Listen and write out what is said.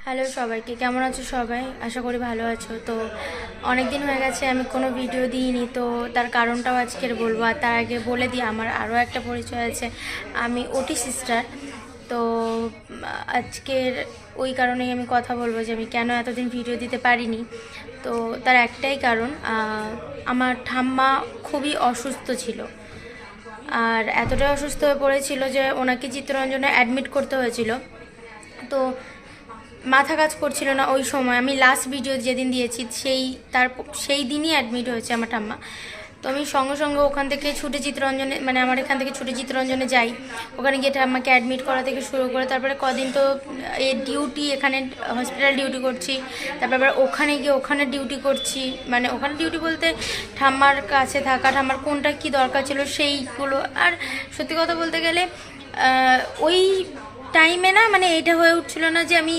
Hello সবাইকে, কেমন আছো সবাই? আশা করি ভালো আছো। তো অনেক দিন হয়ে গেছে আমি কোনো ভিডিও দিইনি, তো তার কারণটাও আজকের বলবো। আর তার আগে বলে দিই, আমার আরও একটা পরিচয় আছে, আমি ওটি সিস্টার। তো আজকের ওই কারণেই আমি কথা বলবো যে আমি কেন এতদিন ভিডিও দিতে পারিনি। তো তার একটাই কারণ, আমার ঠাম্মা খুবই অসুস্থ ছিল। আর এতটাই অসুস্থ হয়ে পড়েছিল যে ওনাকে চিত্তরঞ্জনে অ্যাডমিট করতে হয়েছিল। তো মাথা কাজ করছিল না ওই সময়। আমি লাস্ট ভিডিও যেদিন দিয়েছি সেই দিনই অ্যাডমিট হয়েছে আমার ঠাম্মা। তো আমি সঙ্গে সঙ্গে ওখান থেকে ছুটে চিত্তরঞ্জনে, মানে আমার এখান থেকে ছুটে চিত্তরঞ্জনে যাই। ওখানে গিয়ে ঠাম্মাকে অ্যাডমিট করা থেকে শুরু করে তারপরে কদিন তো ডিউটি, এখানে হসপিটাল ডিউটি করছি, তারপর আবার ওখানে গিয়ে ওখানে ডিউটি করছি। মানে ওখানে ডিউটি বলতে ঠাম্মার কাছে থাকা, ঠাম্মার কোনটা কী দরকার ছিল সেইগুলো। আর সত্যি কথা বলতে গেলে ওই টাইমে না, মানে এইটা হয়ে উঠছিল না যে আমি